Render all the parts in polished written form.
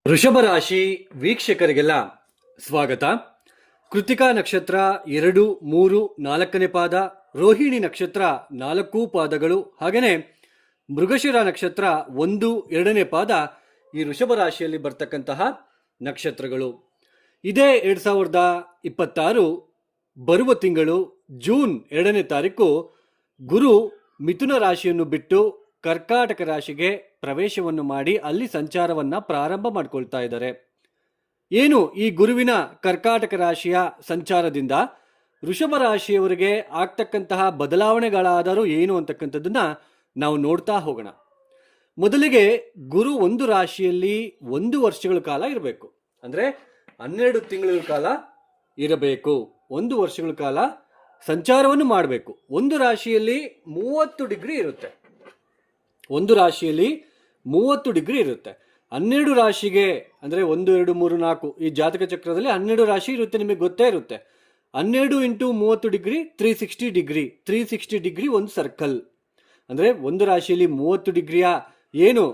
ವೃಷಭ ರಾಶಿ ವೀಕ್ಷಕರಿಗೆಲ್ಲ ಸ್ವಾಗತ. ಕೃತಿಕಾ ನಕ್ಷತ್ರ 2, 3, 4ನೇ ಪಾದ, ರೋಹಿಣಿ ನಕ್ಷತ್ರ 4 ಪಾದಗಳು, ಹಾಗೆಯೇ ಮೃಗಶಿರ ನಕ್ಷತ್ರ 1, 2ನೇ ಪಾದ ಈ ವೃಷಭ ರಾಶಿಯಲ್ಲಿ ಬರ್ತಕ್ಕಂತಹ ನಕ್ಷತ್ರಗಳು. ಇದೇ 2026 ಬರುವ ತಿಂಗಳು ಜೂನ್ 2ನೇ ತಾರೀಕು ಗುರು ಮಿಥುನ ರಾಶಿಯನ್ನು ಬಿಟ್ಟು ಕರ್ಕಾಟಕ ರಾಶಿಗೆ ಪ್ರವೇಶವನ್ನು ಮಾಡಿ ಅಲ್ಲಿ ಸಂಚಾರವನ್ನು ಪ್ರಾರಂಭ ಮಾಡಿಕೊಳ್ತಾ ಇದ್ದಾರೆ. ಏನು ಈ ಗುರುವಿನ ಕರ್ಕಾಟಕ ರಾಶಿಯ ಸಂಚಾರದಿಂದ ವೃಷಭ ರಾಶಿಯವರಿಗೆ ಆಗ್ತಕ್ಕಂತಹ ಬದಲಾವಣೆಗಳಾದರೂ ಏನು ಅಂತಕ್ಕಂಥದ್ದನ್ನ ನಾವು ನೋಡ್ತಾ ಹೋಗೋಣ. ಮೊದಲಿಗೆ ಗುರು ಒಂದು ರಾಶಿಯಲ್ಲಿ 1 ವರ್ಷಗಳ ಕಾಲ ಇರಬೇಕು, ಅಂದರೆ 12 ತಿಂಗಳ ಕಾಲ ಇರಬೇಕು. 1 ವರ್ಷಗಳ ಕಾಲ ಸಂಚಾರವನ್ನು ಮಾಡಬೇಕು. ಒಂದು ರಾಶಿಯಲ್ಲಿ 30 ಡಿಗ್ರಿ ಇರುತ್ತೆ. ಒಂದು ರಾಶಿಯಲ್ಲಿ 30 ಡಿಗ್ರಿ ಇರುತ್ತೆ. 12 ರಾಶಿಗೆ ಅಂದರೆ 1, 2, 3, 4 ಈ ಜಾತಕ ಚಕ್ರದಲ್ಲಿ 12 ರಾಶಿ ಇರುತ್ತೆ, ನಿಮಗೆ ಗೊತ್ತೇ ಇರುತ್ತೆ. 12 × 30 ಡಿಗ್ರಿ 360 ಡಿಗ್ರಿ. 360 ಡಿಗ್ರಿ ಒಂದು ಸರ್ಕಲ್. ಅಂದರೆ ಒಂದು ರಾಶಿಯಲ್ಲಿ 30 ಡಿಗ್ರಿಯ ಏನು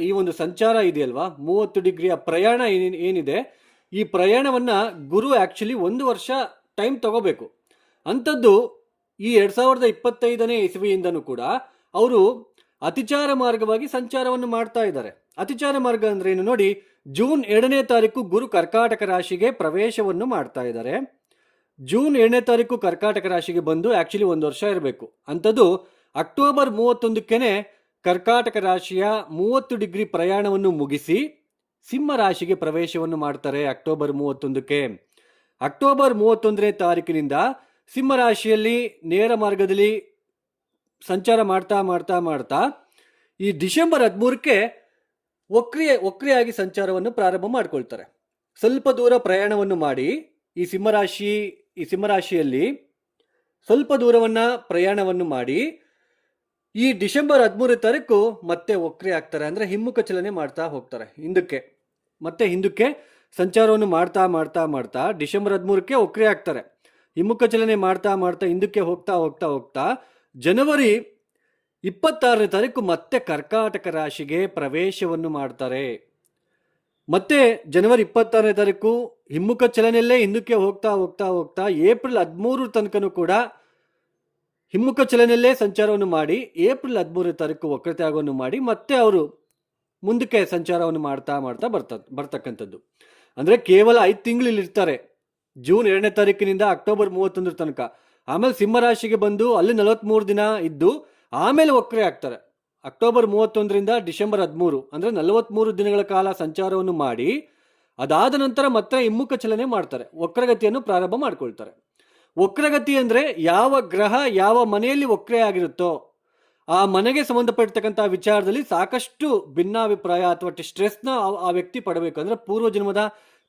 ಈ ಒಂದು ಸಂಚಾರ ಇದೆಯಲ್ವಾ, 30 ಡಿಗ್ರಿಯ ಪ್ರಯಾಣ ಏನಿದೆ, ಈ ಪ್ರಯಾಣವನ್ನು ಗುರು ಆ್ಯಕ್ಚುಲಿ 1 ವರ್ಷ ಟೈಮ್ ತಗೋಬೇಕು. ಅಂಥದ್ದು ಈ 2025ನೇ ಇಸವಿಯಿಂದನೂ ಕೂಡ ಅವರು ಅತಿಚಾರ ಮಾರ್ಗವಾಗಿ ಸಂಚಾರವನ್ನು ಮಾಡ್ತಾ ಇದ್ದಾರೆ. ಅತಿಚಾರ ಮಾರ್ಗ ಅಂದ್ರೆ ಏನು ನೋಡಿ, ಜೂನ್ 2ನೇ ತಾರೀಕು ಗುರು ಕರ್ಕಾಟಕ ರಾಶಿಗೆ ಪ್ರವೇಶವನ್ನು ಮಾಡ್ತಾ ಇದ್ದಾರೆ. ಜೂನ್ 2ನೇ ತಾರೀಕು ಕರ್ಕಾಟಕ ರಾಶಿಗೆ ಬಂದು ಆ್ಯಕ್ಚುಲಿ 1 ವರ್ಷ ಇರಬೇಕು. ಅಂಥದ್ದು ಅಕ್ಟೋಬರ್ 31ಕ್ಕೇನೆ ಕರ್ಕಾಟಕ ರಾಶಿಯ 30 ಡಿಗ್ರಿ ಪ್ರಯಾಣವನ್ನು ಮುಗಿಸಿ ಸಿಂಹ ರಾಶಿಗೆ ಪ್ರವೇಶವನ್ನು ಮಾಡ್ತಾರೆ. ಅಕ್ಟೋಬರ್ 31ಕ್ಕೆ ಅಕ್ಟೋಬರ್ 31ನೇ ತಾರೀಕಿನಿಂದ ಸಿಂಹ ರಾಶಿಯಲ್ಲಿ ನೇರ ಮಾರ್ಗದಲ್ಲಿ ಸಂಚಾರ ಮಾಡ್ತಾ ಮಾಡ್ತಾ ಮಾಡ್ತಾ ಈ ಡಿಸೆಂಬರ್ 13ಕ್ಕೆ ವಕ್ರಿಯಾಗಿ ಸಂಚಾರವನ್ನು ಪ್ರಾರಂಭ ಮಾಡ್ಕೊಳ್ತಾರೆ. ಸ್ವಲ್ಪ ದೂರ ಪ್ರಯಾಣವನ್ನು ಮಾಡಿ ಈ ಸಿಂಹರಾಶಿಯಲ್ಲಿ ಸ್ವಲ್ಪ ದೂರವನ್ನು ಪ್ರಯಾಣವನ್ನು ಮಾಡಿ ಈ ಡಿಸೆಂಬರ್ 13ನೇ ತಾರೀಕು ಮತ್ತೆ ವಕ್ರಿ ಆಗ್ತಾರೆ. ಅಂದರೆ ಹಿಮ್ಮುಖ ಚಲನೆ ಮಾಡ್ತಾ ಹೋಗ್ತಾರೆ, ಹಿಂದಕ್ಕೆ ಸಂಚಾರವನ್ನು ಮಾಡ್ತಾ ಮಾಡ್ತಾ ಮಾಡ್ತಾ ಡಿಸೆಂಬರ್ 13ಕ್ಕೆ ವಕ್ರಿ ಆಗ್ತಾರೆ. ಹಿಮ್ಮುಖ ಚಲನೆ ಮಾಡ್ತಾ ಮಾಡ್ತಾ ಹಿಂದಕ್ಕೆ ಹೋಗ್ತಾ ಹೋಗ್ತಾ ಹೋಗ್ತಾ ಜನವರಿ 26ನೇ ತಾರೀಕು ಮತ್ತೆ ಕರ್ಕಾಟಕ ರಾಶಿಗೆ ಪ್ರವೇಶವನ್ನು ಮಾಡ್ತಾರೆ. ಮತ್ತೆ ಜನವರಿ 26ನೇ ತಾರೀಕು ಹಿಮ್ಮುಖ ಚಲನೆಯಲ್ಲೇ ಹಿಂದಕ್ಕೆ ಹೋಗ್ತಾ ಹೋಗ್ತಾ ಹೋಗ್ತಾ ಏಪ್ರಿಲ್ 13 ತನಕನೂ ಕೂಡ ಹಿಮ್ಮುಖ ಚಲನೆಯಲ್ಲೇ ಸಂಚಾರವನ್ನು ಮಾಡಿ ಏಪ್ರಿಲ್ 13ನೇ ತಾರೀಕು ವಕ್ರತ್ಯಾಗವನ್ನು ಮಾಡಿ ಮತ್ತೆ ಅವರು ಮುಂದಕ್ಕೆ ಸಂಚಾರವನ್ನು ಮಾಡ್ತಾ ಮಾಡ್ತಾ ಬರ್ತಕ್ಕಂಥದ್ದು. ಅಂದರೆ ಕೇವಲ 5 ತಿಂಗಳು ಇಲ್ಲಿರ್ತಾರೆ, ಜೂನ್ 2ನೇ ತಾರೀಕಿನಿಂದ ಅಕ್ಟೋಬರ್ 31 ತನಕ. ಆಮೇಲೆ ಸಿಂಹರಾಶಿಗೆ ಬಂದು ಅಲ್ಲಿ 43 ದಿನ ಇದ್ದು ಆಮೇಲೆ ವಕ್ರಿ ಆಗ್ತಾರೆ. ಅಕ್ಟೋಬರ್ 31ರಿಂದ ಡಿಸೆಂಬರ್ 13 ಅಂದರೆ 43 ದಿನಗಳ ಕಾಲ ಸಂಚಾರವನ್ನು ಮಾಡಿ ಅದಾದ ನಂತರ ಮತ್ತೆ ಹಿಮ್ಮುಖ ಚಲನೆ ಮಾಡ್ತಾರೆ, ವಕ್ರಗತಿಯನ್ನು ಪ್ರಾರಂಭ ಮಾಡ್ಕೊಳ್ತಾರೆ. ವಕ್ರಗತಿ ಅಂದರೆ ಯಾವ ಗ್ರಹ ಯಾವ ಮನೆಯಲ್ಲಿ ವಕ್ರೆ ಆಗಿರುತ್ತೋ ಆ ಮನೆಗೆ ಸಂಬಂಧಪಟ್ಟತಕ್ಕಂಥ ವಿಚಾರದಲ್ಲಿ ಸಾಕಷ್ಟು ಭಿನ್ನಾಭಿಪ್ರಾಯ ಅಥವಾ ಸ್ಟ್ರೆಸ್ನ ಆ ವ್ಯಕ್ತಿ ಪಡಬೇಕು. ಅಂದರೆ ಪೂರ್ವಜನ್ಮದ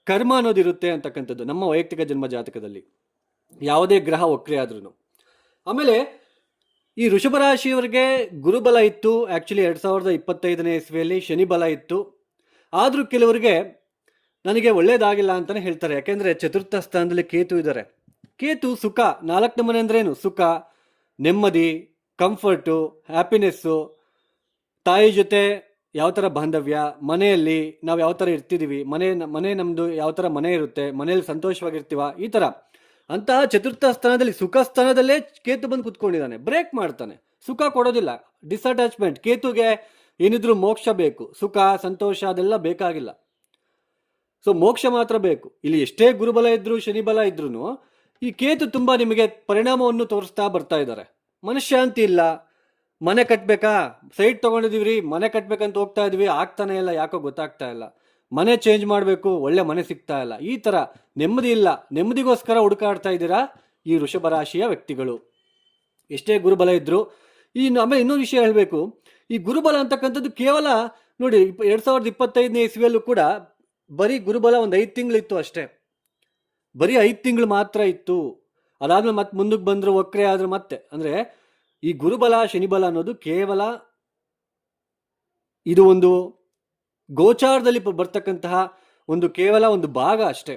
ಕರ್ಮ ಅನ್ನೋದಿರುತ್ತೆ ಅಂತಕ್ಕಂಥದ್ದು ನಮ್ಮ ವೈಯಕ್ತಿಕ ಜನ್ಮ ಜಾತಕದಲ್ಲಿ ಯಾವುದೇ ಗ್ರಹ ವಕ್ರೆ ಆದ್ರೂ. ಆಮೇಲೆ ಈ ವೃಷಭ ರಾಶಿಯವರಿಗೆ ಗುರುಬಲ ಇತ್ತು. ಆ್ಯಕ್ಚುಲಿ 2025ನೇ ಇಸ್ವಿಯಲ್ಲಿ ಶನಿ ಬಲ ಇತ್ತು. ಆದರೂ ಕೆಲವರಿಗೆ ನನಗೆ ಒಳ್ಳೇದಾಗಿಲ್ಲ ಅಂತಲೇ ಹೇಳ್ತಾರೆ. ಯಾಕೆಂದರೆ ಚತುರ್ಥ ಸ್ಥಾನದಲ್ಲಿ ಕೇತು ಇದ್ದಾರೆ. ಕೇತು ಸುಖ, 4ನೇ ಮನೆ ಅಂದ್ರೇನು, ಸುಖ, ನೆಮ್ಮದಿ, ಕಂಫರ್ಟು, ಹ್ಯಾಪಿನೆಸ್ಸು, ತಾಯಿ ಜೊತೆ ಯಾವ ಥರ ಬಾಂಧವ್ಯ, ಮನೆಯಲ್ಲಿ ನಾವು ಯಾವ ಥರ ಇರ್ತಿದ್ದೀವಿ, ಮನೆ ನಮ್ಮದು ಯಾವ ಥರ ಮನೆ ಇರುತ್ತೆ, ಮನೆಯಲ್ಲಿ ಸಂತೋಷವಾಗಿರ್ತೀವ, ಈ ಥರ ಅಂತಹ ಚತುರ್ಥ ಸ್ಥಾನದಲ್ಲಿ ಸುಖ ಸ್ಥಾನದಲ್ಲೇ ಕೇತು ಬಂದು ಕುತ್ಕೊಂಡಿದ್ದಾನೆ. ಬ್ರೇಕ್ ಮಾಡ್ತಾನೆ, ಸುಖ ಕೊಡೋದಿಲ್ಲ, ಡಿಸ್ಅಟ್ಯಾಚ್ಮೆಂಟ್. ಕೇತುಗೆ ಏನಿದ್ರು ಮೋಕ್ಷ ಬೇಕು, ಸುಖ ಸಂತೋಷ ಅದೆಲ್ಲ ಬೇಕಾಗಿಲ್ಲ. ಸೊ ಮೋಕ್ಷ ಮಾತ್ರ ಬೇಕು. ಇಲ್ಲಿ ಎಷ್ಟೇ ಗುರುಬಲ ಇದ್ರು ಶನಿ ಬಲ ಇದ್ರೂ ಈ ಕೇತು ತುಂಬ ನಿಮಗೆ ಪರಿಣಾಮವನ್ನು ತೋರಿಸ್ತಾ ಬರ್ತಾ ಇದ್ದಾರೆ. ಮನಃಶಾಂತಿ ಇಲ್ಲ, ಮನೆ ಕಟ್ಟಬೇಕಾ, ಸೈಟ್ ತೊಗೊಂಡಿದ್ದೀವಿ, ಮನೆ ಕಟ್ಟಬೇಕಂತ ಹೋಗ್ತಾ ಇದ್ವಿ, ಆಗ್ತಾನೆ ಇಲ್ಲ, ಯಾಕೋ ಗೊತ್ತಾಗ್ತಾ ಇಲ್ಲ, ಮನೆ ಚೇಂಜ್ ಮಾಡಬೇಕು, ಒಳ್ಳೆ ಮನೆ ಸಿಗ್ತಾ ಇಲ್ಲ, ಈ ಥರ ನೆಮ್ಮದಿ ಇಲ್ಲ, ನೆಮ್ಮದಿಗೋಸ್ಕರ ಹುಡುಕಾಡ್ತಾ ಇದ್ದೀರಾ ಈ ವೃಷಭ ರಾಶಿಯ ವ್ಯಕ್ತಿಗಳು ಎಷ್ಟೇ ಗುರುಬಲ ಇದ್ದರು. ಆಮೇಲೆ ಇನ್ನೊಂದು ವಿಷಯ ಹೇಳಬೇಕು, ಈ ಗುರುಬಲ ಅಂತಕ್ಕಂಥದ್ದು ಕೇವಲ ನೋಡಿ 2025ನೇ ಇಸ್ವಿಯಲ್ಲೂ ಕೂಡ ಬರೀ ಗುರುಬಲ ಒಂದು 5 ತಿಂಗಳಿತ್ತು ಅಷ್ಟೇ, ಬರೀ 5 ತಿಂಗಳು ಮಾತ್ರ ಇತ್ತು. ಅದಾದ್ಮೇಲೆ ಮತ್ತೆ ಮುಂದಕ್ಕೆ ಬಂದರು, ವಕ್ರೆ ಆದ್ರೆ ಮತ್ತೆ. ಅಂದರೆ ಈ ಗುರುಬಲ ಶನಿಬಲ ಅನ್ನೋದು ಕೇವಲ ಇದು ಒಂದು ಗೋಚಾರದಲ್ಲಿ ಬರ್ತಕ್ಕಂತಹ ಕೇವಲ ಒಂದು ಭಾಗ ಅಷ್ಟೇ.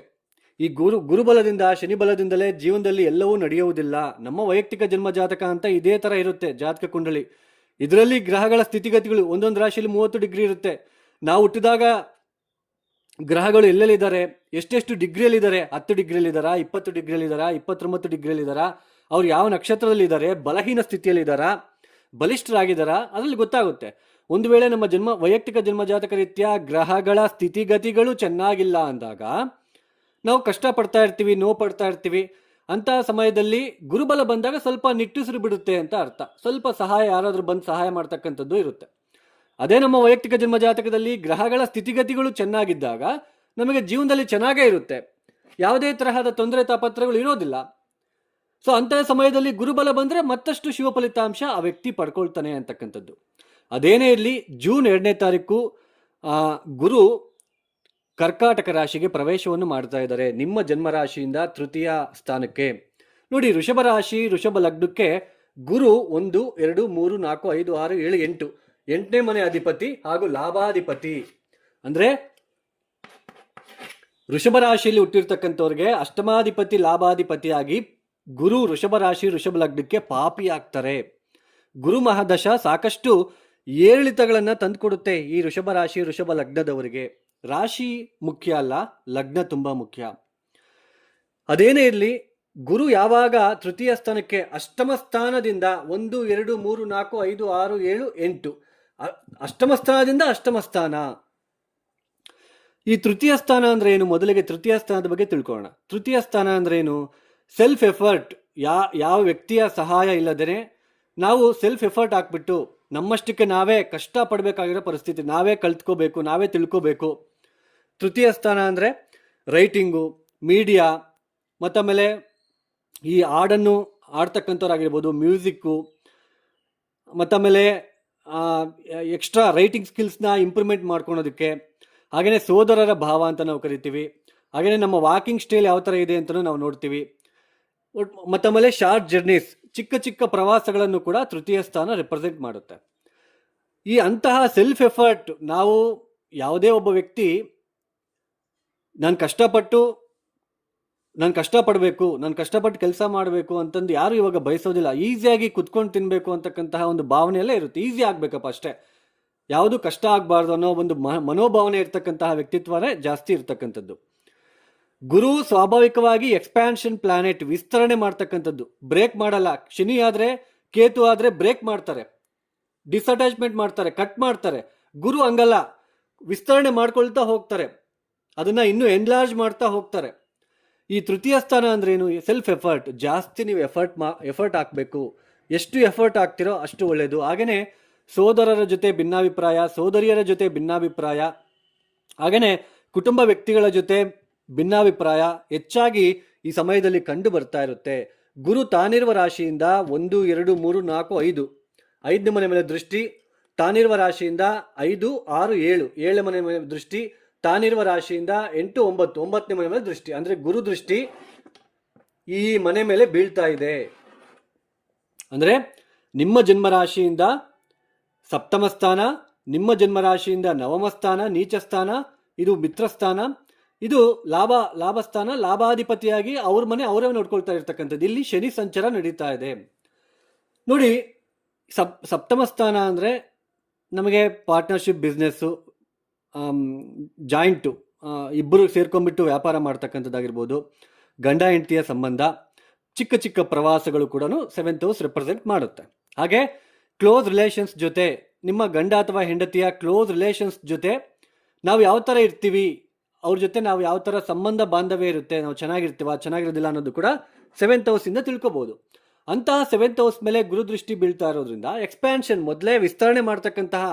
ಈ ಗುರುಬಲದಿಂದ ಶನಿಬಲದಿಂದಲೇ ಜೀವನದಲ್ಲಿ ಎಲ್ಲವೂ ನಡೆಯುವುದಿಲ್ಲ. ನಮ್ಮ ವೈಯಕ್ತಿಕ ಜನ್ಮ ಜಾತಕ ಅಂತ ಇದೇ ಥರ ಇರುತ್ತೆ ಜಾತಕ ಕುಂಡಲಿ. ಇದರಲ್ಲಿ ಗ್ರಹಗಳ ಸ್ಥಿತಿಗತಿಗಳು ಒಂದೊಂದು ರಾಶಿಯಲ್ಲಿ 30 ಡಿಗ್ರಿ ಇರುತ್ತೆ. ನಾವು ಹುಟ್ಟಿದಾಗ ಗ್ರಹಗಳು ಎಲ್ಲೆಲ್ಲಿದ್ದಾರೆ, ಎಷ್ಟೆಷ್ಟು ಡಿಗ್ರಿಯಲ್ಲಿದ್ದಾರೆ, 10 ಡಿಗ್ರಿಯಲ್ಲಿದ್ದಾರಾ, 20 ಡಿಗ್ರಿಯಲ್ಲಿದ್ದಾರಾ, 29 ಡಿಗ್ರಿಯಲ್ಲಿದ್ದಾರಾ, ಅವ್ರು ಯಾವ ನಕ್ಷತ್ರದಲ್ಲಿದ್ದಾರೆ, ಬಲಹೀನ ಸ್ಥಿತಿಯಲ್ಲಿದ್ದಾರಾ, ಬಲಿಷ್ಠರಾಗಿದ್ದಾರಾ, ಅದರಲ್ಲಿ ಗೊತ್ತಾಗುತ್ತೆ. ಒಂದು ವೇಳೆ ನಮ್ಮ ವೈಯಕ್ತಿಕ ಜನ್ಮಜಾತಕ ರೀತ್ಯ ಗ್ರಹಗಳ ಸ್ಥಿತಿಗತಿಗಳು ಚೆನ್ನಾಗಿಲ್ಲ ಅಂದಾಗ ನಾವು ಕಷ್ಟಪಡ್ತಾ ಇರ್ತೀವಿ, ನೋವು ಪಡ್ತಾ ಇರ್ತೀವಿ. ಅಂತಹ ಸಮಯದಲ್ಲಿ ಗುರುಬಲ ಬಂದಾಗ ಸ್ವಲ್ಪ ನಿಟ್ಟುಸಿರು ಬಿಡುತ್ತೆ ಅಂತ ಅರ್ಥ. ಸ್ವಲ್ಪ ಸಹಾಯ, ಯಾರಾದರೂ ಬಂದು ಸಹಾಯ ಮಾಡ್ತಕ್ಕಂಥದ್ದು ಇರುತ್ತೆ. ಅದೇ ನಮ್ಮ ವೈಯಕ್ತಿಕ ಜನ್ಮಜಾತಕದಲ್ಲಿ ಗ್ರಹಗಳ ಸ್ಥಿತಿಗತಿಗಳು ಚೆನ್ನಾಗಿದ್ದಾಗ ನಮಗೆ ಜೀವನದಲ್ಲಿ ಚೆನ್ನಾಗೇ ಇರುತ್ತೆ, ಯಾವುದೇ ತರಹದ ತೊಂದರೆ ತಾಪತ್ರಗಳು ಇರೋದಿಲ್ಲ. ಸೊ ಅಂತಹ ಸಮಯದಲ್ಲಿ ಗುರುಬಲ ಬಂದರೆ ಮತ್ತಷ್ಟು ಶಿವ ಫಲಿತಾಂಶ ಆ ವ್ಯಕ್ತಿ ಪಡ್ಕೊಳ್ತಾನೆ ಅಂತಕ್ಕಂಥದ್ದು. ಅದೇನೇ ಇರಲಿ, ಜೂನ್ 2ನೇ ತಾರೀಕು ಗುರು ಕರ್ಕಾಟಕ ರಾಶಿಗೆ ಪ್ರವೇಶವನ್ನು ಮಾಡ್ತಾ ಇದ್ದಾರೆ, ನಿಮ್ಮ ಜನ್ಮರಾಶಿಯಿಂದ ತೃತೀಯ ಸ್ಥಾನಕ್ಕೆ. ನೋಡಿ, ವೃಷಭ ರಾಶಿ, ವೃಷಭ ಲಗ್ನಕ್ಕೆ ಗುರು 1, 2, 3, 4, 5, 6, 7, 8 8ನೇ ಮನೆ ಅಧಿಪತಿ ಹಾಗೂ ಲಾಭಾಧಿಪತಿ. ಅಂದ್ರೆ ವೃಷಭ ರಾಶಿಯಲ್ಲಿ ಹುಟ್ಟಿರ್ತಕ್ಕಂಥವ್ರಿಗೆ ಅಷ್ಟಮಾಧಿಪತಿ ಲಾಭಾಧಿಪತಿಯಾಗಿ ಗುರು ವೃಷಭ ರಾಶಿ ವೃಷಭ ಲಗ್ನಕ್ಕೆ ಪಾಪಿ ಆಗ್ತಾರೆ. ಗುರು ಮಹಾದಶ ಸಾಕಷ್ಟು ಏರಿಳಿತಗಳನ್ನು ತಂದುಕೊಡುತ್ತೆ ಈ ವೃಷಭ ರಾಶಿ ವೃಷಭ ಲಗ್ನದವರಿಗೆ. ರಾಶಿ ಮುಖ್ಯ ಅಲ್ಲ, ಲಗ್ನ ತುಂಬಾ ಮುಖ್ಯ. ಅದೇನೇ ಇರಲಿ, ಗುರು ಯಾವಾಗ ತೃತೀಯ ಸ್ಥಾನಕ್ಕೆ ಅಷ್ಟಮ ಸ್ಥಾನದಿಂದ 1, 2, 3, 4, 5, 6, 7, 8 ಅಷ್ಟಮ ಸ್ಥಾನದಿಂದ ಅಷ್ಟಮ ಸ್ಥಾನ. ಈ ತೃತೀಯ ಸ್ಥಾನ ಅಂದ್ರೆ ಏನು? ಮೊದಲಿಗೆ ತೃತೀಯ ಸ್ಥಾನದ ಬಗ್ಗೆ ತಿಳ್ಕೊಳ್ಳೋಣ. ತೃತೀಯ ಸ್ಥಾನ ಅಂದ್ರೆ ಏನು? Self effort. ಯಾವ ವ್ಯಕ್ತಿಯ ಸಹಾಯ ಇಲ್ಲದೇ ನಾವು ಸೆಲ್ಫ್ ಎಫರ್ಟ್ ಹಾಕ್ಬಿಟ್ಟು ನಮ್ಮಷ್ಟಕ್ಕೆ ನಾವೇ ಕಷ್ಟ ಪಡಬೇಕಾಗಿರೋ ಪರಿಸ್ಥಿತಿ, ನಾವೇ ಕಲ್ತ್ಕೋಬೇಕು, ನಾವೇ ತಿಳ್ಕೋಬೇಕು. ತೃತೀಯ ಸ್ಥಾನ ಅಂದರೆ ರೈಟಿಂಗು, ಮೀಡಿಯಾ, ಮತ್ತಾಮೇಲೆ ಈ ಹಾಡನ್ನು ಆಡ್ತಕ್ಕಂಥವ್ರಾಗಿರ್ಬೋದು, ಮ್ಯೂಸಿಕ್ಕು, ಮತ್ತಾಮೇಲೆ ಎಕ್ಸ್ಟ್ರಾ ರೈಟಿಂಗ್ ಸ್ಕಿಲ್ಸ್ನ ಇಂಪ್ರೂವ್ಮೆಂಟ್ ಮಾಡ್ಕೊಳೋದಕ್ಕೆ, ಹಾಗೆಯೇ ಸೋದರರ ಭಾವ ಅಂತ ನಾವು ಕರಿತೀವಿ. ಹಾಗೆಯೇ ನಮ್ಮ ವಾಕಿಂಗ್ ಸ್ಟೈಲ್ ಯಾವ ಥರ ಇದೆ ಅಂತಲೂ ನಾವು ನೋಡ್ತೀವಿ. ಮತ್ತಾಮೇಲೆ ಶಾರ್ಟ್ ಜರ್ನೀಸ್, ಚಿಕ್ಕ ಚಿಕ್ಕ ಪ್ರವಾಸಗಳನ್ನು ಕೂಡ ತೃತೀಯ ಸ್ಥಾನ ರೆಪ್ರೆಸೆಂಟ್ ಮಾಡುತ್ತೆ. ಈ ಅಂತಹ ಸೆಲ್ಫ್ ಎಫರ್ಟ್, ನಾವು ಯಾವುದೇ ಒಬ್ಬ ವ್ಯಕ್ತಿ ನಾನು ಕಷ್ಟಪಡಬೇಕು, ನಾನು ಕಷ್ಟಪಟ್ಟು ಕೆಲಸ ಮಾಡಬೇಕು ಅಂತಂದು ಯಾರು ಇವಾಗ ಬಯಸೋದಿಲ್ಲ. ಈಸಿಯಾಗಿ ಕುತ್ಕೊಂಡು ತಿನ್ನಬೇಕು ಅಂತಕ್ಕಂತಹ ಒಂದು ಭಾವನೆ ಎಲ್ಲ ಇರುತ್ತೆ. ಈಸಿ ಆಗಬೇಕಪ್ಪ ಅಷ್ಟೇ, ಯಾವುದು ಕಷ್ಟ ಆಗಬಾರ್ದು ಅನ್ನೋ ಒಂದು ಮನೋಭಾವನೆ ಇರ್ತಕ್ಕಂತಹ ವ್ಯಕ್ತಿತ್ವನೇ ಜಾಸ್ತಿ ಇರ್ತಕ್ಕಂಥದ್ದು. ಗುರು ಸ್ವಾಭಾವಿಕವಾಗಿ ಎಕ್ಸ್ಪ್ಯಾನ್ಷನ್ ಪ್ಲಾನೆಟ್, ವಿಸ್ತರಣೆ ಮಾಡ್ತಕ್ಕಂಥದ್ದು, ಬ್ರೇಕ್ ಮಾಡಲ್ಲ. ಶನಿ ಆದರೆ, ಕೇತು ಆದರೆ ಬ್ರೇಕ್ ಮಾಡ್ತಾರೆ, ಡಿಸ್ಅಟ್ಯಾಚ್ಮೆಂಟ್ ಮಾಡ್ತಾರೆ, ಕಟ್ ಮಾಡ್ತಾರೆ. ಗುರು ಹಂಗಲ್ಲ, ವಿಸ್ತರಣೆ ಮಾಡ್ಕೊಳ್ತಾ ಹೋಗ್ತಾರೆ, ಅದನ್ನ ಇನ್ನೂ ಎನ್ಲಾರ್ಜ್ ಮಾಡ್ತಾ ಹೋಗ್ತಾರೆ. ಈ ತೃತೀಯ ಸ್ಥಾನ ಅಂದ್ರೆ ಏನು? Self effort. ಜಾಸ್ತಿ ನೀವು ಎಫರ್ಟ್ ಹಾಕಬೇಕು. ಎಷ್ಟು ಎಫರ್ಟ್ ಹಾಕ್ತಿರೋ ಅಷ್ಟು ಒಳ್ಳೆಯದು. ಹಾಗೆಯೇ ಸೋದರರ ಜೊತೆ ಭಿನ್ನಾಭಿಪ್ರಾಯ, ಸೋದರಿಯರ ಜೊತೆ ಭಿನ್ನಾಭಿಪ್ರಾಯ, ಹಾಗೆಯೇ ಕುಟುಂಬ ವ್ಯಕ್ತಿಗಳ ಜೊತೆ ಭಿನ್ನಾಭಿಪ್ರಾಯ ಹೆಚ್ಚಾಗಿ ಈ ಸಮಯದಲ್ಲಿ ಕಂಡು ಬರ್ತಾ ಇರುತ್ತೆ. ಗುರು ತಾನಿರುವ ರಾಶಿಯಿಂದ 1, 2, 3, 4, 5 5ನೇ ಮನೆ ಮೇಲೆ ದೃಷ್ಟಿ, ತಾನಿರುವ ರಾಶಿಯಿಂದ 5, 6, 7 7ನೇ ಮನೆ ಮೇಲೆ ದೃಷ್ಟಿ, ತಾನಿರುವ ರಾಶಿಯಿಂದ 8, 9 9ನೇ ಮನೆ ಮೇಲೆ ದೃಷ್ಟಿ. ಅಂದ್ರೆ ಗುರು ದೃಷ್ಟಿ ಈ ಮನೆ ಮೇಲೆ ಬೀಳ್ತಾ ಇದೆ. ಅಂದ್ರೆ ನಿಮ್ಮ ಜನ್ಮರಾಶಿಯಿಂದ ಸಪ್ತಮ ಸ್ಥಾನ, ನಿಮ್ಮ ಜನ್ಮರಾಶಿಯಿಂದ ನವಮ ಸ್ಥಾನ, ನೀಚ ಸ್ಥಾನ, ಇದು ಮಿತ್ರಸ್ಥಾನ, ಇದು ಲಾಭಸ್ಥಾನ. ಲಾಭಾಧಿಪತಿಯಾಗಿ ಅವ್ರ ಮನೆ ಅವರೇ ನೋಡ್ಕೊಳ್ತಾ ಇರ್ತಕ್ಕಂಥದ್ದು. ಇಲ್ಲಿ ಶನಿ ಸಂಚಾರ ನಡೀತಾ ಇದೆ. ನೋಡಿ, ಸಪ್ತಮ ಸ್ಥಾನ ಅಂದರೆ ನಮಗೆ ಪಾರ್ಟ್ನರ್ಶಿಪ್, ಬಿಸ್ನೆಸ್ಸು, ಜಾಯಿಂಟು, ಇಬ್ಬರು ಸೇರ್ಕೊಂಡ್ಬಿಟ್ಟು ವ್ಯಾಪಾರ ಮಾಡ್ತಕ್ಕಂಥದ್ದಾಗಿರ್ಬೋದು, ಗಂಡ ಹೆಂಡತಿಯ ಸಂಬಂಧ, ಚಿಕ್ಕ ಚಿಕ್ಕ ಪ್ರವಾಸಗಳು ಕೂಡ 7th ಹೌಸ್ ರೆಪ್ರೆಸೆಂಟ್ ಮಾಡುತ್ತೆ. ಹಾಗೆ ಕ್ಲೋಸ್ ರಿಲೇಷನ್ಸ್ ಜೊತೆ, ನಿಮ್ಮ ಗಂಡ ಅಥವಾ ಹೆಂಡತಿಯ ಕ್ಲೋಸ್ ರಿಲೇಷನ್ಸ್ ಜೊತೆ ನಾವು ಯಾವ ಥರ ಇರ್ತೀವಿ, ಅವ್ರ ಜೊತೆ ನಾವು ಯಾವ ಥರ ಸಂಬಂಧ ಬಾಂಧವ್ಯ ಇರುತ್ತೆ, ನಾವು ಚೆನ್ನಾಗಿರ್ತೀವ ಚೆನ್ನಾಗಿರೋದಿಲ್ಲ ಅನ್ನೋದು ಕೂಡ 7th ಹೌಸಿಂದ ತಿಳ್ಕೊಬೋದು. ಅಂತಹ 7th ಹೌಸ್ ಮೇಲೆ ಗುರುದೃಷ್ಟಿ ಬೀಳ್ತಾ ಇರೋದ್ರಿಂದ ಎಕ್ಸ್ಪ್ಯಾನ್ಷನ್, ಮೊದಲೇ ವಿಸ್ತರಣೆ ಮಾಡ್ತಕ್ಕಂತಹ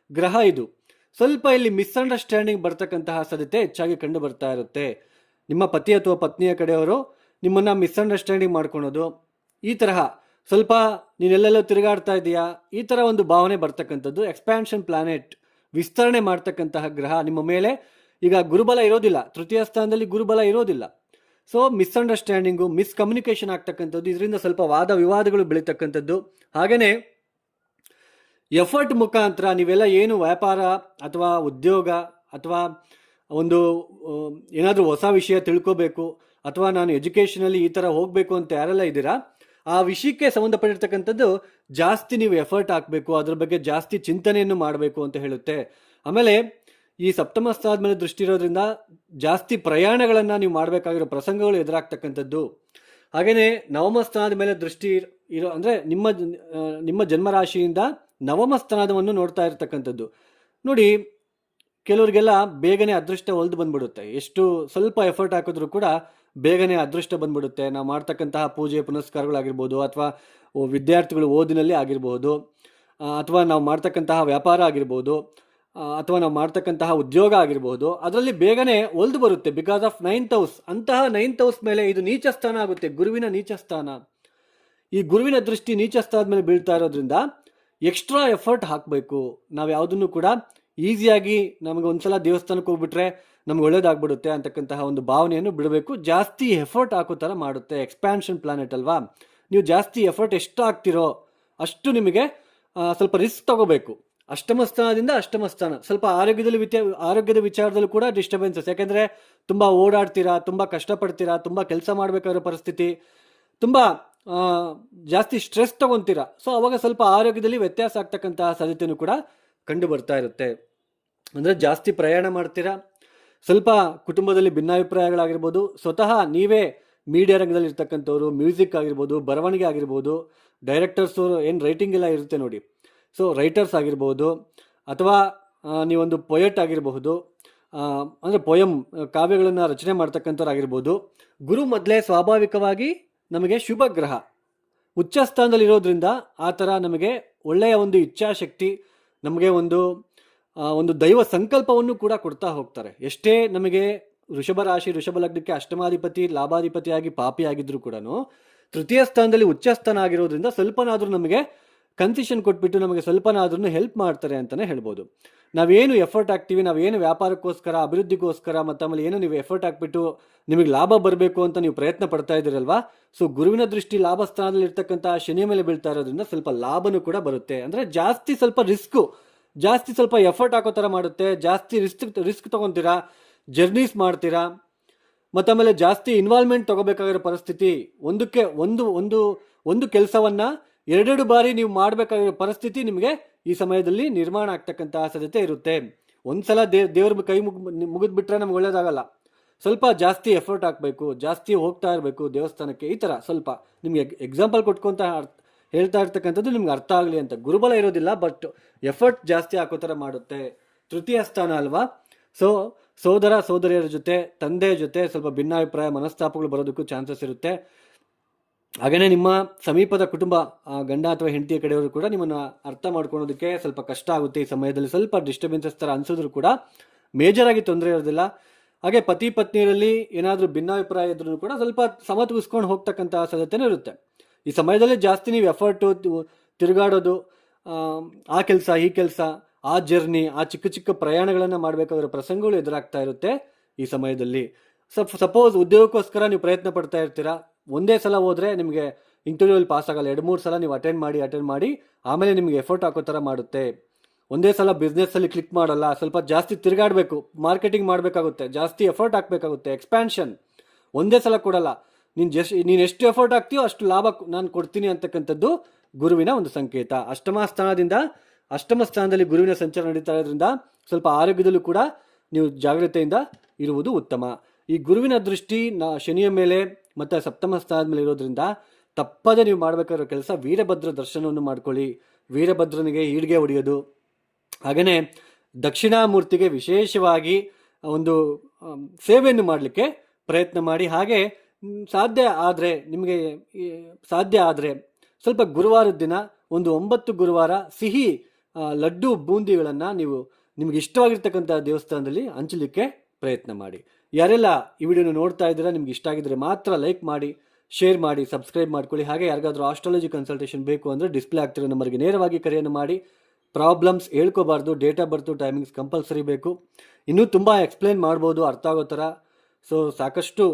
ಗ್ರಹ ಇದು. ಸ್ವಲ್ಪ ಇಲ್ಲಿ ಮಿಸ್ಅಂಡರ್ಸ್ಟ್ಯಾಂಡಿಂಗ್ ಬರ್ತಕ್ಕಂತಹ ಸಾಧ್ಯತೆ ಹೆಚ್ಚಾಗಿ ಕಂಡು ಬರ್ತಾ ಇರುತ್ತೆ. ನಿಮ್ಮ ಪತಿ ಅಥವಾ ಪತ್ನಿಯ ಕಡೆಯವರು ನಿಮ್ಮನ್ನು ಮಿಸ್ಅಂಡರ್ಸ್ಟ್ಯಾಂಡಿಂಗ್ ಮಾಡ್ಕೊಳೋದು, ಈ ತರಹ ಸ್ವಲ್ಪ ನೀನೆಲ್ಲೆಲ್ಲೋ ತಿರುಗಾಡ್ತಾ ಇದೆಯಾ, ಈ ಥರ ಒಂದು ಭಾವನೆ ಬರ್ತಕ್ಕಂಥದ್ದು. ಎಕ್ಸ್ಪ್ಯಾನ್ಷನ್ ಪ್ಲಾನೆಟ್, ವಿಸ್ತರಣೆ ಮಾಡ್ತಕ್ಕಂತಹ ಗ್ರಹ ನಿಮ್ಮ ಮೇಲೆ. ಈಗ ಗುರುಬಲ ಇರೋದಿಲ್ಲ, ತೃತೀಯ ಸ್ಥಾನದಲ್ಲಿ ಗುರುಬಲ ಇರೋದಿಲ್ಲ. ಸೊ ಮಿಸ್ಅಂಡರ್ಸ್ಟ್ಯಾಂಡಿಂಗು, ಮಿಸ್ಕಮ್ಯುನಿಕೇಷನ್ ಆಗ್ತಕ್ಕಂಥದ್ದು, ಇದರಿಂದ ಸ್ವಲ್ಪ ವಾದ ವಿವಾದಗಳು ಬೆಳೀತಕ್ಕಂಥದ್ದು. ಹಾಗೆಯೇ ಎಫರ್ಟ್ ಮುಖಾಂತರ ನೀವೆಲ್ಲ ಏನು ವ್ಯಾಪಾರ ಅಥವಾ ಉದ್ಯೋಗ ಅಥವಾ ಒಂದು ಏನಾದರೂ ಹೊಸ ವಿಷಯ ತಿಳ್ಕೋಬೇಕು, ಅಥವಾ ನಾನು ಎಜುಕೇಷನಲ್ಲಿ ಈ ಥರ ಹೋಗಬೇಕು ಅಂತ ಯಾರೆಲ್ಲ ಇದ್ದೀರಾ, ಆ ವಿಷಯಕ್ಕೆ ಸಂಬಂಧಪಟ್ಟಿರ್ತಕ್ಕಂಥದ್ದು ಜಾಸ್ತಿ ನೀವು ಎಫರ್ಟ್ ಹಾಕಬೇಕು, ಅದ್ರ ಬಗ್ಗೆ ಜಾಸ್ತಿ ಚಿಂತನೆಯನ್ನು ಮಾಡಬೇಕು ಅಂತ ಹೇಳುತ್ತೆ. ಆಮೇಲೆ ಈ ಸಪ್ತಮ ಸ್ಥಾನದ ಮೇಲೆ ದೃಷ್ಟಿ ಇರೋದ್ರಿಂದ ಜಾಸ್ತಿ ಪ್ರಯಾಣಗಳನ್ನು ನೀವು ಮಾಡಬೇಕಾಗಿರೋ ಪ್ರಸಂಗಗಳು ಎದುರಾಗ್ತಕ್ಕಂಥದ್ದು. ಹಾಗೆಯೇ ನವಮ ಸ್ಥಾನದ ಮೇಲೆ ದೃಷ್ಟಿ ಇರೋ ಅಂದರೆ ನಿಮ್ಮ ಜನ್ಮರಾಶಿಯಿಂದ ನವಮ ಸ್ಥಾನವನ್ನು ನೋಡ್ತಾ ಇರತಕ್ಕಂಥದ್ದು. ನೋಡಿ, ಕೆಲವರಿಗೆಲ್ಲ ಬೇಗನೆ ಅದೃಷ್ಟ ಒಲ್ದು ಬಂದ್ಬಿಡುತ್ತೆ. ಎಷ್ಟು ಸ್ವಲ್ಪ ಎಫರ್ಟ್ ಹಾಕಿದ್ರು ಕೂಡ ಬೇಗನೆ ಅದೃಷ್ಟ ಬಂದ್ಬಿಡುತ್ತೆ. ನಾವು ಮಾಡ್ತಕ್ಕಂತಹ ಪೂಜೆ ಪುನಸ್ಕಾರಗಳಾಗಿರ್ಬೋದು, ಅಥವಾ ವಿದ್ಯಾರ್ಥಿಗಳು ಓದಿನಲ್ಲಿ ಆಗಿರ್ಬೋದು, ಅಥವಾ ನಾವು ಮಾಡ್ತಕ್ಕಂತಹ ವ್ಯಾಪಾರ ಆಗಿರ್ಬೋದು, ಅಥವಾ ನಾವು ಮಾಡ್ತಕ್ಕಂತಹ ಉದ್ಯೋಗ ಆಗಿರ್ಬೋದು, ಅದರಲ್ಲಿ ಬೇಗನೆ ಒಲ್ದು ಬರುತ್ತೆ ಬಿಕಾಸ್ ಆಫ್ 9th ಹೌಸ್. ಅಂತಹ 9th ಹೌಸ್ ಮೇಲೆ ಇದು ನೀಚ ಸ್ಥಾನ ಆಗುತ್ತೆ, ಗುರುವಿನ ನೀಚ ಸ್ಥಾನ. ಈ ಗುರುವಿನ ದೃಷ್ಟಿ ನೀಚ ಸ್ಥಾನದ ಮೇಲೆ ಬೀಳ್ತಾ ಇರೋದ್ರಿಂದ ಎಕ್ಸ್ಟ್ರಾ ಎಫರ್ಟ್ ಹಾಕಬೇಕು. ನಾವು ಯಾವುದನ್ನು ಕೂಡ ಈಸಿಯಾಗಿ ನಮಗೆ ಒಂದ್ಸಲ ದೇವಸ್ಥಾನಕ್ಕೆ ಹೋಗ್ಬಿಟ್ರೆ ನಮ್ಗೆ ಒಳ್ಳೇದಾಗ್ಬಿಡುತ್ತೆ ಅಂತಕ್ಕಂತಹ ಒಂದು ಭಾವನೆಯನ್ನು ಬಿಡಬೇಕು. ಜಾಸ್ತಿ ಎಫರ್ಟ್ ಹಾಕೋ ಥರ ಮಾಡುತ್ತೆ. ಎಕ್ಸ್ಪ್ಯಾನ್ಷನ್ ಪ್ಲಾನೆಟ್ ಅಲ್ವಾ, ನೀವು ಜಾಸ್ತಿ ಎಫರ್ಟ್ ಎಷ್ಟು ಹಾಕ್ತಿರೋ ಅಷ್ಟು ನಿಮಗೆ ಸ್ವಲ್ಪ ರಿಸ್ಕ್ ತಗೋಬೇಕು. ಅಷ್ಟಮ ಸ್ಥಾನದಿಂದ ಅಷ್ಟಮ ಸ್ಥಾನ, ಸ್ವಲ್ಪ ಆರೋಗ್ಯದ ವಿಚಾರದಲ್ಲೂ ಕೂಡ ಡಿಸ್ಟರ್ಬೆನ್ಸಸ್. ಯಾಕೆಂದರೆ ತುಂಬ ಓಡಾಡ್ತೀರಾ, ತುಂಬ ಕಷ್ಟಪಡ್ತೀರಾ, ತುಂಬ ಕೆಲಸ ಮಾಡಬೇಕಾಗಿರೋ ಪರಿಸ್ಥಿತಿ, ತುಂಬ ಜಾಸ್ತಿ ಸ್ಟ್ರೆಸ್ ತಗೊತೀರಾ. ಸೊ ಅವಾಗ ಸ್ವಲ್ಪ ಆರೋಗ್ಯದಲ್ಲಿ ವ್ಯತ್ಯಾಸ ಆಗ್ತಕ್ಕಂತಹ ಸಾಧ್ಯತೆಯೂ ಕೂಡ ಕಂಡು ಬರ್ತಾ ಇರುತ್ತೆ. ಅಂದರೆ ಜಾಸ್ತಿ ಪ್ರಯಾಣ ಮಾಡ್ತೀರಾ, ಸ್ವಲ್ಪ ಕುಟುಂಬದಲ್ಲಿ ಭಿನ್ನಾಭಿಪ್ರಾಯಗಳಾಗಿರ್ಬೋದು, ಸ್ವತಃ ನೀವೇ ಮೀಡಿಯಾ ರಂಗದಲ್ಲಿ ಇರ್ತಕ್ಕಂಥವ್ರು, ಮ್ಯೂಸಿಕ್ ಆಗಿರ್ಬೋದು, ಬರವಣಿಗೆ ಆಗಿರ್ಬೋದು, ಡೈರೆಕ್ಟರ್ಸು ಏನು ರೈಟಿಂಗ್ ಎಲ್ಲ ಇರುತ್ತೆ ನೋಡಿ, ಸೊ ರೈಟರ್ಸ್ ಆಗಿರ್ಬೋದು, ಅಥವಾ ನೀವೊಂದು ಪೊಯೆಟ್ ಆಗಿರಬಹುದು, ಅಂದರೆ ಪೊಯಮ್ ಕಾವ್ಯಗಳನ್ನು ರಚನೆ ಮಾಡ್ತಕ್ಕಂಥವ್ರು ಆಗಿರ್ಬೋದು. ಗುರು ಮೊದಲೇ ಸ್ವಾಭಾವಿಕವಾಗಿ ನಮಗೆ ಶುಭ ಗ್ರಹ ಉಚ್ಚ ಸ್ಥಾನದಲ್ಲಿರೋದ್ರಿಂದ ಆ ಥರ ನಮಗೆ ಒಳ್ಳೆಯ ಒಂದು ಇಚ್ಛಾಶಕ್ತಿ, ನಮಗೆ ಒಂದು ದೈವ ಸಂಕಲ್ಪವನ್ನು ಕೂಡ ಕೊಡ್ತಾ ಹೋಗ್ತಾರೆ. ಎಷ್ಟೇ ನಮಗೆ ವೃಷಭ ರಾಶಿ ವೃಷಭ ಲಗ್ನಕ್ಕೆ ಅಷ್ಟಮಾಧಿಪತಿ ಲಾಭಾಧಿಪತಿಯಾಗಿ ಪಾಪಿ ಆಗಿದ್ರು ಕೂಡ ತೃತೀಯ ಸ್ಥಾನದಲ್ಲಿ ಉಚ್ಚ ಸ್ಥಾನ ಆಗಿರೋದ್ರಿಂದ ಸ್ವಲ್ಪನಾದರೂ ನಮಗೆ ಕನ್ಸೆಷನ್ ಕೊಟ್ಬಿಟ್ಟು ನಮಗೆ ಸ್ವಲ್ಪನಾದ್ರೂ ಹೆಲ್ಪ್ ಮಾಡ್ತಾರೆ ಅಂತಲೇ ಹೇಳ್ಬೋದು. ನಾವೇನು ಎಫರ್ಟ್ ಹಾಕ್ತೀವಿ, ನಾವೇನು ವ್ಯಾಪಾರಕ್ಕೋಸ್ಕರ, ಅಭಿವೃದ್ಧಿಗೋಸ್ಕರ, ಮತ್ತು ಆಮೇಲೆ ಏನು ನೀವು ಎಫರ್ಟ್ ಹಾಕ್ಬಿಟ್ಟು ನಿಮಗೆ ಲಾಭ ಬರಬೇಕು ಅಂತ ನೀವು ಪ್ರಯತ್ನ ಪಡ್ತಾ ಇದ್ದೀರಲ್ವಾ, ಸೊ ಗುರುವಿನ ದೃಷ್ಟಿ ಲಾಭ ಸ್ಥಾನದಲ್ಲಿ ಇರ್ತಕ್ಕಂಥ ಶನಿಯ ಮೇಲೆ ಬೀಳ್ತಾ ಇರೋದ್ರಿಂದ ಸ್ವಲ್ಪ ಲಾಭನೂ ಕೂಡ ಬರುತ್ತೆ. ಅಂದರೆ ಜಾಸ್ತಿ ಸ್ವಲ್ಪ ರಿಸ್ಕು, ಜಾಸ್ತಿ ಸ್ವಲ್ಪ ಎಫರ್ಟ್ ಹಾಕೋ ಥರ ಮಾಡುತ್ತೆ. ಜಾಸ್ತಿ ರಿಸ್ಕ್ ತೊಗೊತೀರಾ, ಜರ್ನೀಸ್ ಮಾಡ್ತೀರಾ, ಮತ್ತು ಆಮೇಲೆ ಜಾಸ್ತಿ ಇನ್ವಾಲ್ವ್ಮೆಂಟ್ ತೊಗೋಬೇಕಾಗಿರೋ ಪರಿಸ್ಥಿತಿ, ಒಂದಕ್ಕೆ ಒಂದು ಕೆಲಸವನ್ನು ಎರಡೆರಡು ಬಾರಿ ನೀವು ಮಾಡಬೇಕಾಗಿರೋ ಪರಿಸ್ಥಿತಿ ನಿಮಗೆ ಈ ಸಮಯದಲ್ಲಿ ನಿರ್ಮಾಣ ಆಗ್ತಕ್ಕಂತಹ ಸಾಧ್ಯತೆ ಇರುತ್ತೆ. ಒಂದ್ಸಲ ದೇವ್ರ ಕೈ ಮುಗಿದ್ಬಿಟ್ರೆ ನಮ್ಗೆ ಒಳ್ಳೇದಾಗಲ್ಲ. ಸ್ವಲ್ಪ ಜಾಸ್ತಿ ಎಫರ್ಟ್ ಹಾಕಬೇಕು, ಜಾಸ್ತಿ ಹೋಗ್ತಾ ಇರಬೇಕು ದೇವಸ್ಥಾನಕ್ಕೆ. ಈ ಥರ ಸ್ವಲ್ಪ ನಿಮಗೆ ಎಕ್ಸಾಂಪಲ್ ಕೊಟ್ಕೊಂತ ಹೇಳ್ತಾ ಇರ್ತಕ್ಕಂಥದ್ದು ನಿಮ್ಗೆ ಅರ್ಥ ಆಗಲಿ ಅಂತ. ಗುರುಬಲ ಇರೋದಿಲ್ಲ, ಬಟ್ ಎಫರ್ಟ್ ಜಾಸ್ತಿ ಹಾಕೋ ಥರ ಮಾಡುತ್ತೆ. ತೃತೀಯ ಸ್ಥಾನ ಅಲ್ವಾ, ಸೊ ಸೋದರ ಸೋದರಿಯರ ಜೊತೆ, ತಂದೆಯ ಜೊತೆ ಸ್ವಲ್ಪ ಭಿನ್ನಾಭಿಪ್ರಾಯ, ಮನಸ್ತಾಪಗಳು ಬರೋದಕ್ಕೂ ಚಾನ್ಸಸ್ ಇರುತ್ತೆ. ಹಾಗೆಯೇ ನಿಮ್ಮ ಸಮೀಪದ ಕುಟುಂಬ, ಗಂಡ ಅಥವಾ ಹೆಂಡತಿಯ ಕಡೆಯವರು ಕೂಡ ನಿಮ್ಮನ್ನು ಅರ್ಥ ಮಾಡ್ಕೊಳೋದಕ್ಕೆ ಸ್ವಲ್ಪ ಕಷ್ಟ ಆಗುತ್ತೆ. ಈ ಸಮಯದಲ್ಲಿ ಸ್ವಲ್ಪ ಡಿಸ್ಟರ್ಬೆನ್ಸಸ್ ಥರ ಅನಿಸಿದ್ರು ಕೂಡ ಮೇಜರ್ ಆಗಿ ತೊಂದರೆ ಇರೋದಿಲ್ಲ. ಹಾಗೆ ಪತಿ ಪತ್ನಿಯರಲ್ಲಿ ಏನಾದರೂ ಭಿನ್ನಾಭಿಪ್ರಾಯ ಇದ್ರೂ ಕೂಡ ಸ್ವಲ್ಪ ಸಮತೂಗಿಸ್ಕೊಂಡು ಹೋಗ್ತಕ್ಕಂಥ ಸಾಧ್ಯತೆನೂ ಇರುತ್ತೆ. ಈ ಸಮಯದಲ್ಲಿ ಜಾಸ್ತಿ ನೀವು ಎಫರ್ಟು, ತಿರುಗಾಡೋದು, ಆ ಕೆಲಸ ಈ ಕೆಲಸ, ಆ ಜರ್ನಿ, ಆ ಚಿಕ್ಕ ಚಿಕ್ಕ ಪ್ರಯಾಣಗಳನ್ನು ಮಾಡಬೇಕಾಗಿರೋ ಪ್ರಸಂಗಗಳು ಎದುರಾಗ್ತಾ ಇರುತ್ತೆ ಈ ಸಮಯದಲ್ಲಿ. ಸಪೋಸ್ ಉದ್ಯೋಗಕ್ಕೋಸ್ಕರ ನೀವು ಪ್ರಯತ್ನ ಪಡ್ತಾ ಇರ್ತೀರಾ, ಒಂದೇ ಸಲ ಹೋದರೆ ನಿಮಗೆ ಇಂಟರ್ವ್ಯೂಲ್ಲಿ ಪಾಸ್ ಆಗಲ್ಲ. 2-3 ಸಲ ನೀವು ಅಟೆಂಡ್ ಮಾಡಿ ಆಮೇಲೆ ನಿಮಗೆ ಎಫರ್ಟ್ ಹಾಕೋ ಥರ ಮಾಡುತ್ತೆ. ಒಂದೇ ಸಲ ಬಿಸ್ನೆಸ್ಸಲ್ಲಿ ಕ್ಲಿಕ್ ಮಾಡಲ್ಲ, ಸ್ವಲ್ಪ ಜಾಸ್ತಿ ತಿರುಗಾಡಬೇಕು, ಮಾರ್ಕೆಟಿಂಗ್ ಮಾಡಬೇಕಾಗುತ್ತೆ, ಜಾಸ್ತಿ ಎಫರ್ಟ್ ಹಾಕಬೇಕಾಗುತ್ತೆ. ಎಕ್ಸ್ಪ್ಯಾನ್ಷನ್ ಒಂದೇ ಸಲ ಕೊಡಲ್ಲ. ನೀನು ಎಷ್ಟು ಎಫರ್ಟ್ ಹಾಕ್ತೀಯೋ ಅಷ್ಟು ಲಾಭ ನಾನು ಕೊಡ್ತೀನಿ ಅಂತಕ್ಕಂಥದ್ದು ಗುರುವಿನ ಒಂದು ಸಂಕೇತ. ಅಷ್ಟಮ ಸ್ಥಾನದಲ್ಲಿ ಗುರುವಿನ ಸಂಚಾರ ನಡೀತಾ ಇರೋದ್ರಿಂದ ಸ್ವಲ್ಪ ಆರೋಗ್ಯದಲ್ಲೂ ಕೂಡ ನೀವು ಜಾಗ್ರತೆಯಿಂದ ಇರುವುದು ಉತ್ತಮ. ಈ ಗುರುವಿನ ದೃಷ್ಟಿ ಶನಿಯ ಮೇಲೆ ಮತ್ತು ಸಪ್ತಮ ಸ್ಥಾನದ ಮೇಲೆ ಇರೋದ್ರಿಂದ ತಪ್ಪದೆ ನೀವು ಮಾಡಬೇಕಾಗಿರೋ ಕೆಲಸ ವೀರಭದ್ರ ದರ್ಶನವನ್ನು ಮಾಡ್ಕೊಳ್ಳಿ. ವೀರಭದ್ರನಿಗೆ ಈಡ್ಗೆ ಹೊಡೆಯೋದು, ಹಾಗೆಯೇ ದಕ್ಷಿಣಾಮೂರ್ತಿಗೆ ವಿಶೇಷವಾಗಿ ಒಂದು ಸೇವೆಯನ್ನು ಮಾಡಲಿಕ್ಕೆ ಪ್ರಯತ್ನ ಮಾಡಿ. ಹಾಗೆ ನಿಮಗೆ ಸಾಧ್ಯ ಆದರೆ ಸ್ವಲ್ಪ ಗುರುವಾರದ ದಿನ ಒಂದು 9 ಗುರುವಾರ ಸಿಹಿ ಲಡ್ಡು ಬೂಂದಿಗಳನ್ನು ನೀವು ನಿಮ್ಗೆ ಇಷ್ಟವಾಗಿರ್ತಕ್ಕಂಥ ದೇವಸ್ಥಾನದಲ್ಲಿ ಹಂಚಲಿಕ್ಕೆ ಪ್ರಯತ್ನ ಮಾಡಿ. ಯಾರೆಲ್ಲ ಈ ವಿಡಿಯೋನ ನೋಡ್ತಾ ಇದ್ದೀರಾ, ನಿಮ್ಗೆ ಇಷ್ಟ ಆಗಿದ್ರೆ ಮಾತ್ರ ಲೈಕ್ ಮಾಡಿ, ಶೇರ್ ಮಾಡಿ, ಸಬ್ಸ್ಕ್ರೈಬ್ ಮಾಡ್ಕೊಳ್ಳಿ. ಹಾಗೆ ಯಾರಿಗಾದ್ರೂ ಆಸ್ಟ್ರಾಲಜಿ ಕನ್ಸಲ್ಟೇಷನ್ ಬೇಕು ಅಂದರೆ ಡಿಸ್ಪ್ಲೇ ಆಗ್ತಿರೋ ನಂಬರ್ಗೆ ನೇರವಾಗಿ ಕರೆಯನ್ನು ಮಾಡಿ. ಪ್ರಾಬ್ಲಮ್ಸ್ ಹೇಳ್ಕೋಬಾರ್ದು, date of birth timings compulsory ಬೇಕು. ಇನ್ನೂ ತುಂಬ ಎಕ್ಸ್ಪ್ಲೇನ್ ಮಾಡ್ಬೋದು ಅರ್ಥ ಆಗೋ ಥರ. ಸೊ ಸಾಕಷ್ಟು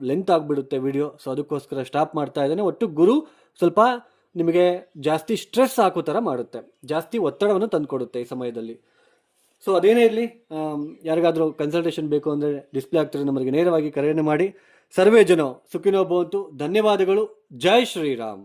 ಲೆಂತ್ ಆಗಿಬಿಡುತ್ತೆ ವಿಡಿಯೋ, ಸೊ ಅದಕ್ಕೋಸ್ಕರ ಸ್ಟಾಪ್ ಮಾಡ್ತಾ ಇದ್ದೇನೆ. ಒಟ್ಟು ಗುರು ಸ್ವಲ್ಪ ನಿಮಗೆ ಜಾಸ್ತಿ ಸ್ಟ್ರೆಸ್ ಹಾಕೋ ಥರ ಮಾಡುತ್ತೆ, ಜಾಸ್ತಿ ಒತ್ತಡವನ್ನು ತಂದುಕೊಡುತ್ತೆ ಈ ಸಮಯದಲ್ಲಿ. ಸೊ ಅದೇನೇ ಇರಲಿ, ಯಾರಿಗಾದರೂ ಕನ್ಸಲ್ಟೇಷನ್ ಬೇಕು ಅಂದರೆ ಡಿಸ್ಪ್ಲೇ ಆಗ್ತಿರೋ ನಮಗೆ ನೇರವಾಗಿ ಕರೆಯನ್ನು ಮಾಡಿ. ಸರ್ವೇ ಜನ ಸುಖಿನೋ ಭವಂತು. ಧನ್ಯವಾದಗಳು. ಜೈ ಶ್ರೀರಾಮ್.